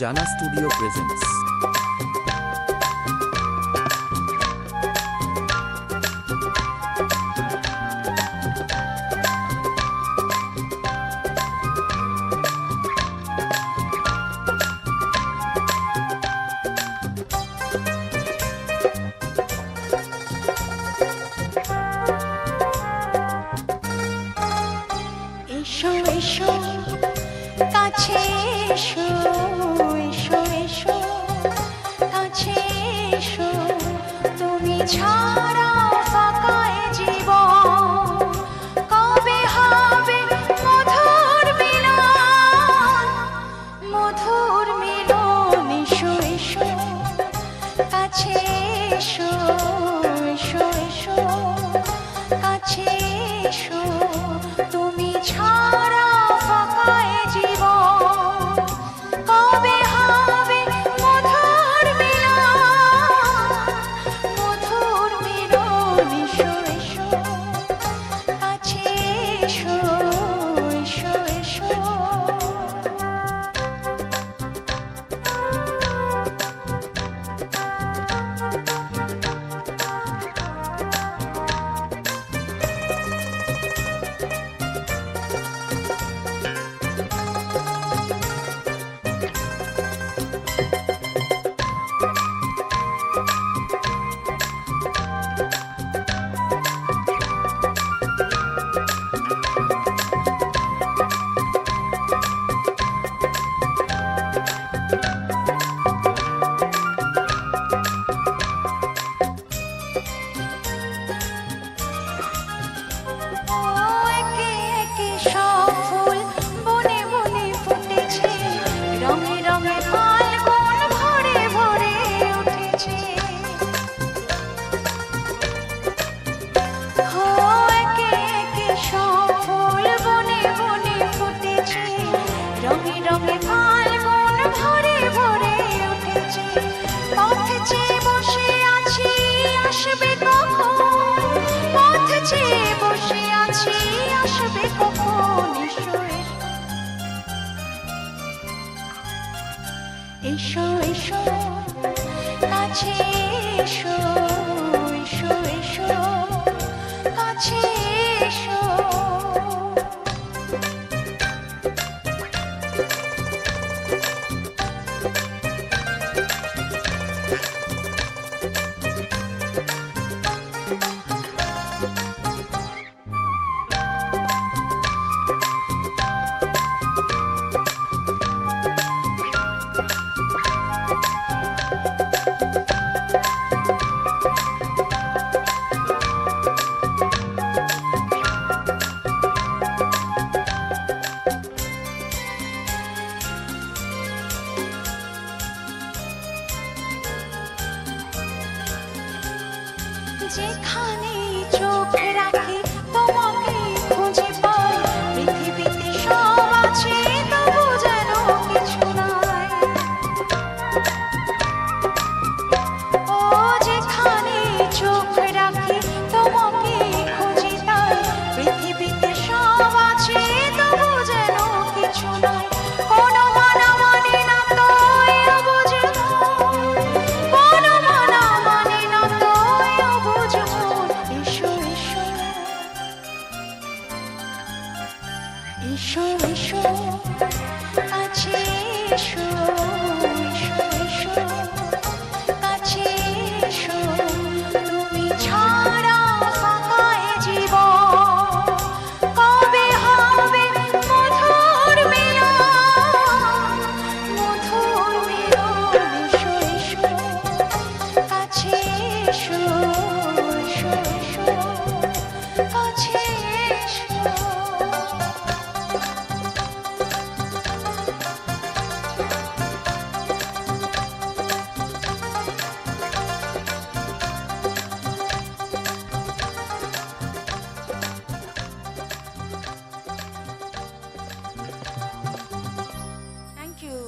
জানা studio presents. এসো এসো কাছে এসো, এসো এসো কাছে এসো, তুমি ছাড়া ফাঁকা এ জীবন, কবে হবে মধুর মিলন, মধুর মিলন। এসো এসো কাছে এসো, এসো এসো কাছে এসো, তুমি ছাড়া ফাঁকা এ জীবন, কবে হবে মধুর মিলন, মধুর মিলন। এসো এসো কাছে এসো, এসো এসো। এসো এসো কাছে এসো, এসো এসো কাছে এসো। যেখানে চোখ রাখি তোমাকে খুঁজে পাই, পৃথিবীতে সব আছে তবু যেন কিছু নাই। ও যেখানে চোখ রাখি তোমাকে খুঁজে পাই, পৃথিবীতে সব আছে তবু যেন কিছু নাই। কোনো মানা মানে না তো অবুঝ মন, কোনো মানা মানে না তো অবুঝ মন। এসো এসো এসো এসো কাছে এসো, এসো এসো কাছে এসো, তুমি ছাড়া ফাঁকা এ জীবন, কবে হবে মধুর মিলন, মধুর মিলন। এসো এসো কাছে এসো, এসো এসো কাছে এসো। Thank you.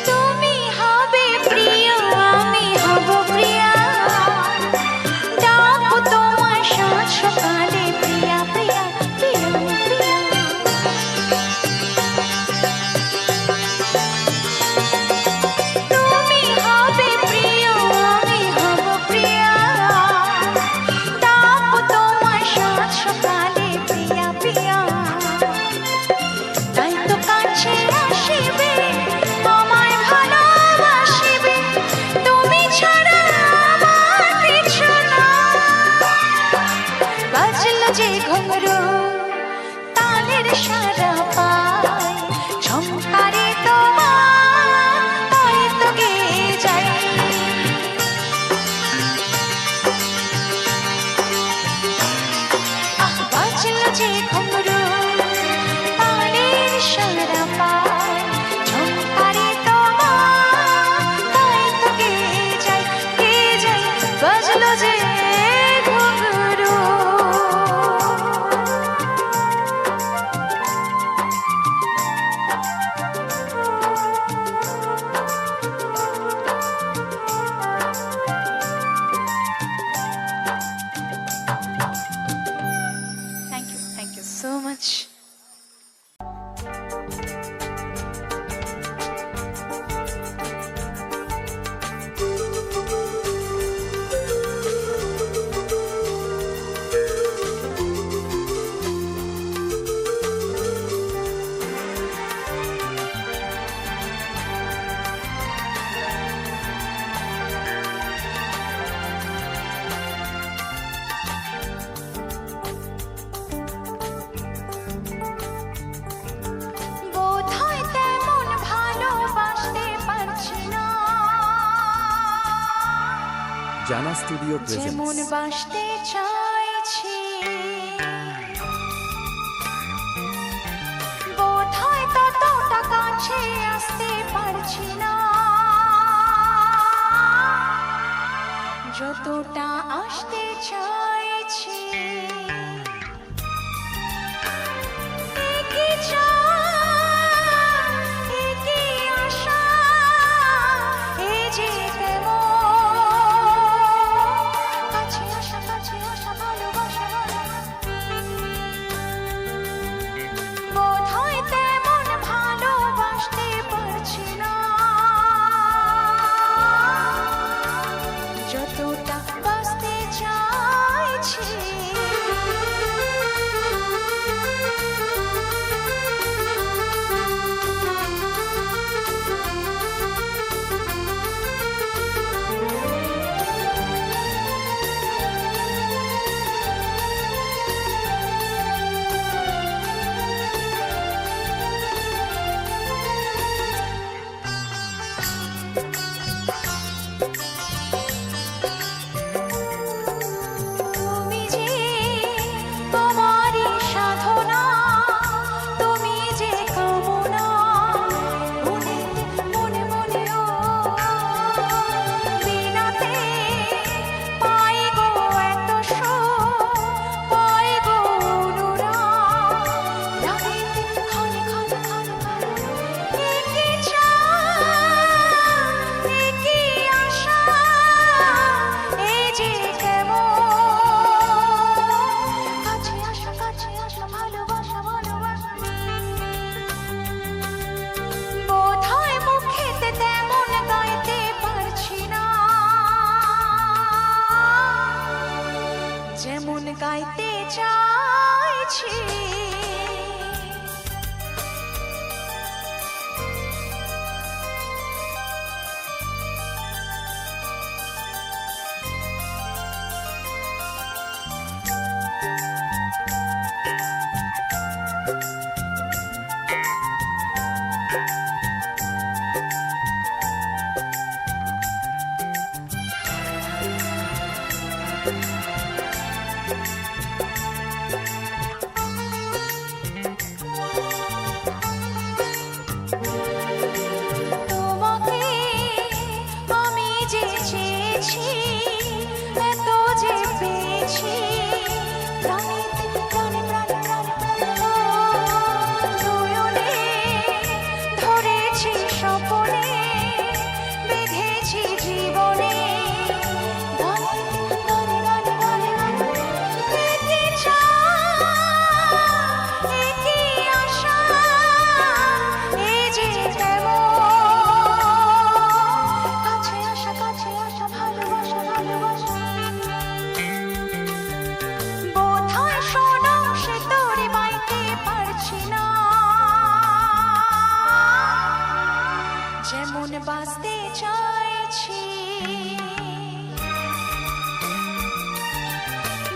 তুমি হবে প্রিয় আমি হব প্রিয়া ডাকবো তোমায় সাত সকালে প্রিয়া প্রিয়া প্রিয়া প্রিয়া তুমি হবে প্রিয় আমি হব প্রিয়া ডাকবো তোমায় সাত সকালে প্রিয়া প্রিয়া তাই তো কাছে আসিবে আমায় ভালোবাসিবে তুমি ছাড়া আমার কিছু না বাজলো যে ঘুঙরু তালের সারা পায় ঝংকারে তোমার তাই তো গেয়ে যাই বাজলো যে ঘুঙরু তালের সারা পায় ঝংকারে তোমার তাই তো গেয়ে যাই বাজলো যে ঘুঙরু Thank you so much. বোধহয় তেমন ভালোবাসতে পারছি না জানা স্টুডিও যেমন প্রেজেন্টস বাসতে চাইছি বোধহয় ততটা কাছে আসতে পারছি না যতটা আসতে চাইছি একই চাই, একই আশা, এই যে তেমন কাছে আসা ভালোবাসা বোধহয় তেমন ভালোবাসতে পারছি না যতটা বাসতে চাইছি তুমি যে আমারই সাধনা তুমি যে কামনা মনে মনে মনে ও বিনাতে পাই গো এত সুখ পাই গো অনুরাগ রাতে ক্ষণে ক্ষণে ক্ষণে ক্ষণে একই চাই একই আশা এই যে কেমন কাছে আসা ভালোবাসা বোধহয় মুখেতে তেমন গাইতে পারছি না যেমন গাইতে চাইছি প্রাণেতে প্রাণে প্রাণে প্রাণে প্রাণে নয়নে ধরেছি স্বপনে বেঁধেছি জীবনে গানে গানে গানে গানে গানে একি চাই একি আশা এই যে কেমন কাছে আসা ভালোবাসা ভালোবাসা বোধহয় শোনো সে তোরে বাইতে পারছি না যেমন বাঁচতে চাইছি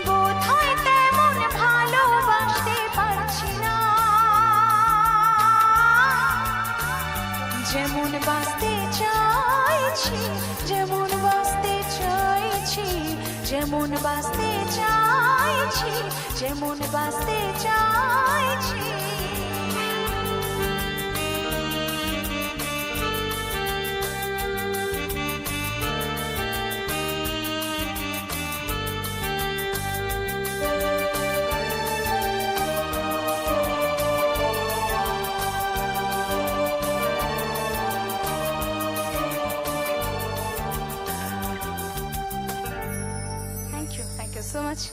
বোধহয় তেমন ভালোবাসতে পারছি না যেমন বাঁচতে চাইছি যেমন বাঁচতে চাইছি যেমন বাঁচতে চাইছি যেমন বাঁচতে চাইছি Thank you so much.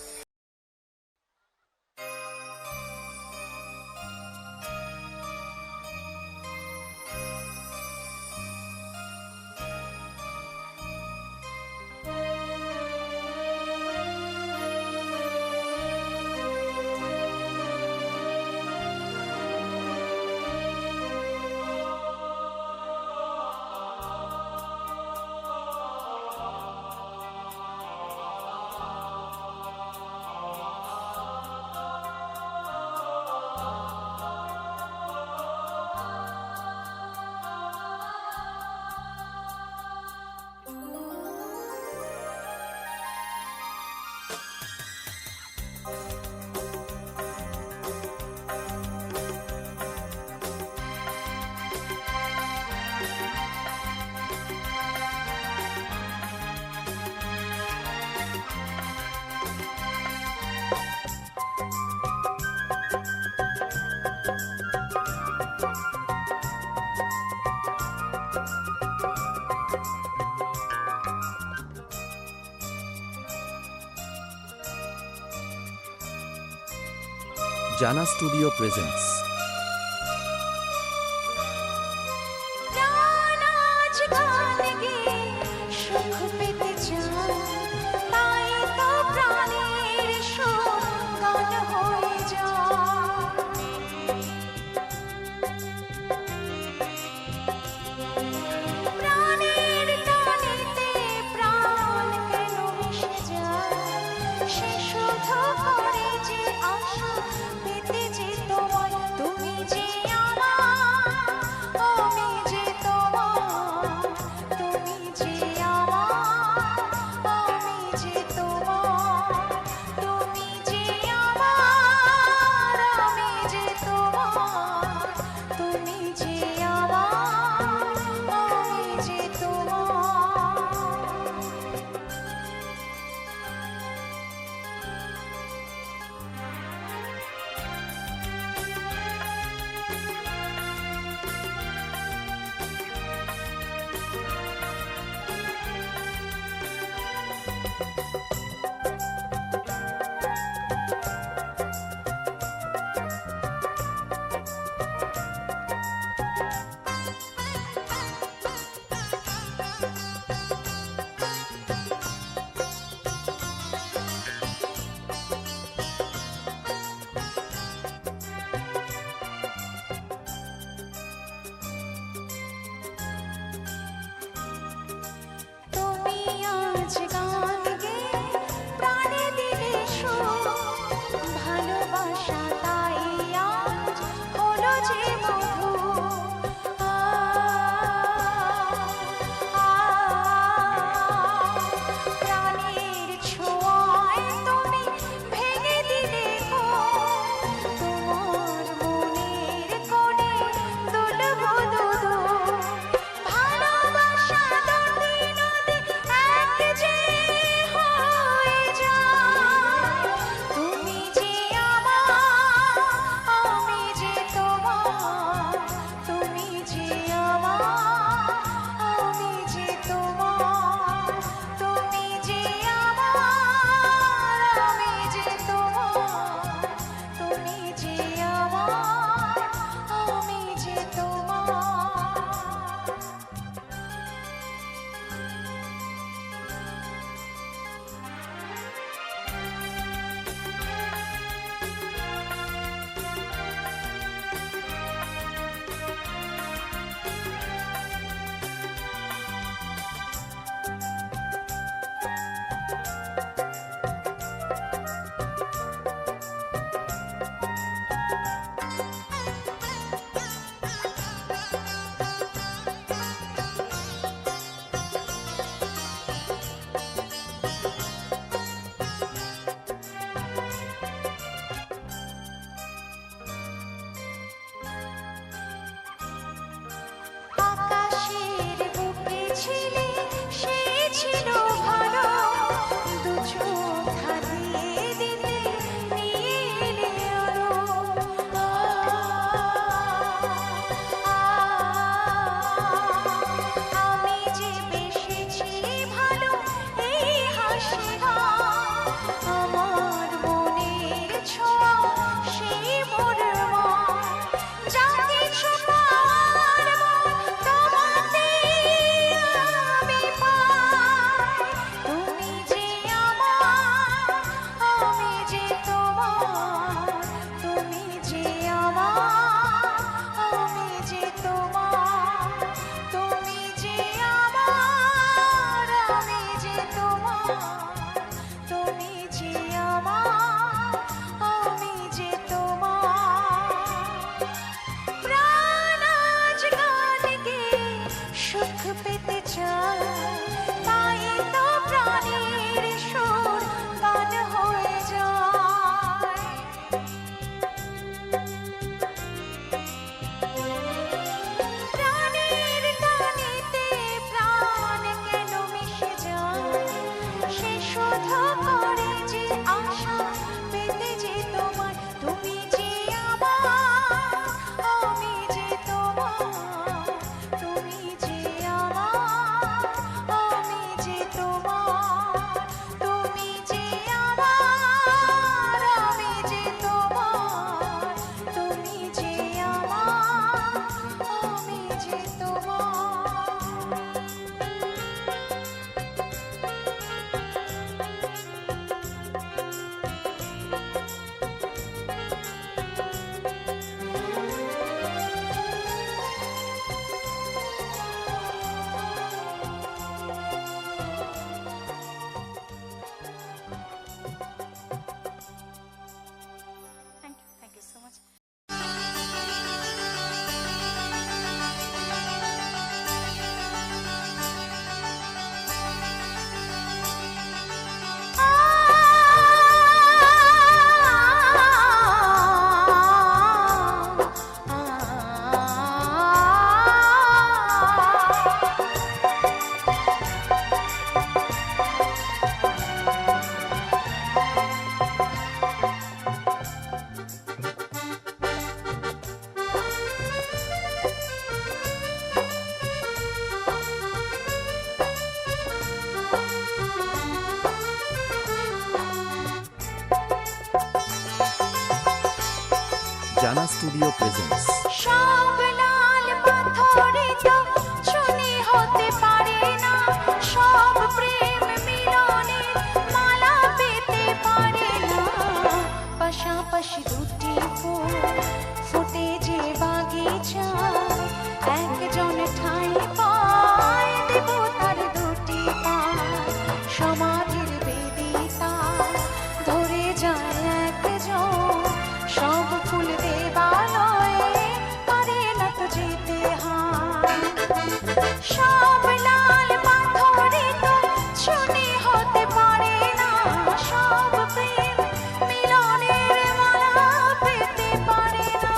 জানা স্টুডিও প্রেজেন্টস প্রাণ আজ গান গেয়ে সুখ পেতে চায় তাই তো প্রাণের সুর গান হয়ে যায় প্রাণের টানেতে প্রাণ কেন মিশে যায় সে শুধু করে যে আশা পেতে যে তোমায় তুমি যে আমার আমি যে তোমার তুমি যে আমার আমি যে তোমার তুমি যে আমার আমি যে তোমার তুমি যে আমার আমি যে তোমার তুমি আজ গান গেয়ে প্রাণে দিলে সুর ভালোবাসা তাই আজ হলো যে মধু প্রাণের ছোঁয়ায় তুমি ভেঙে দিলে গো তোমার মনের কোণে দুলবো দুদু ভালোবাসা দুটি নদী এক যে তোমার, তুমি যে আমার, আমি যে তোমার, তুমি যে আমার, আমি যে তোমার, তুমি যে আমার, আমি যে তোমার। প্রাণ আজ গান গেয়ে সুখ পেতে চায়, তাই তো প্রাণের সুর গান হয়ে যায়। প্রাণের টানেতে প্রাণ কেন মিশে যায়, সে শুধু করে যে আশা পেতে যে তোমার, তুমি যে আমার, আমি যে তোমার, তুমি যে আমার, আমি যে তোমার, তুমি যে আমার, আমি যে তোমার, তুমি যে আমার, আমি যে Thank you so much. জানা স্টুডিও প্রেজেন্টস। সব লাল পাথরে তো চুনি হতে পারে না, সব প্রেম মিলনের মালা পেতে পারে না। পাশাপাশি দুটি ফুল ফুটে যে বাগিচায়, একজন ঠাঁই পায় দেব তার দুটি পায়। সমাধির বেদিতা ধরে যায় একজন, সব ফুল দেবালয়ে পারে না তো যেতে হয়। সব লাল পাথরে তো চুনি হতে পারে না, সব প্রেম মিলনের মালা পেতে পারে না।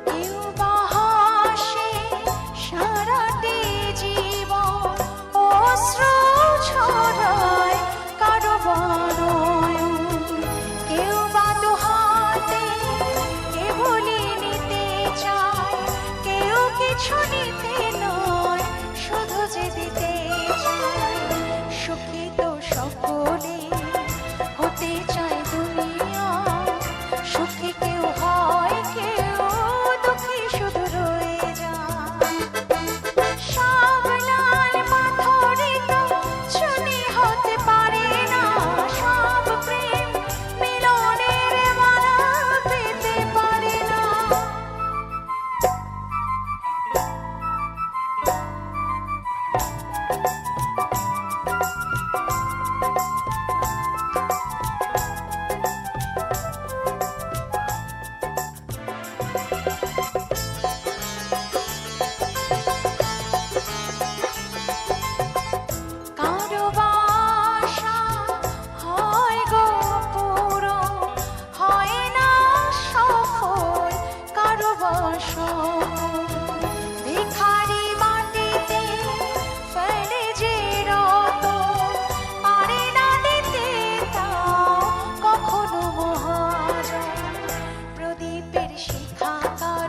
কেউ বা হাসে সারাটি জীবন, অশ্রু ঝরায় কারো বা নয়ন। কেউ বা দুহাতে কেবলই নিতে চায়, কেউ কিছু নিতে নয় শুধু যে দিতে চায়। সুখী তো সকলে হতে চায় দুনিয়া, সুখী কেউ হয়, কেউ দুঃখী শুধু রয়ে যায়। সব লাল পাথরে তো চুনি হতে পারে না, সব প্রেম মিলনের মালা পেতে পারে না। কারো বাসা হয় গো পূরণ, হয় না সফল কারো বাসা। ভিখারি মাটিতে ফেলে যে রতন, পারে না দিতে তাও কখনো মহাজন। প্রদীপের শিখা থাকা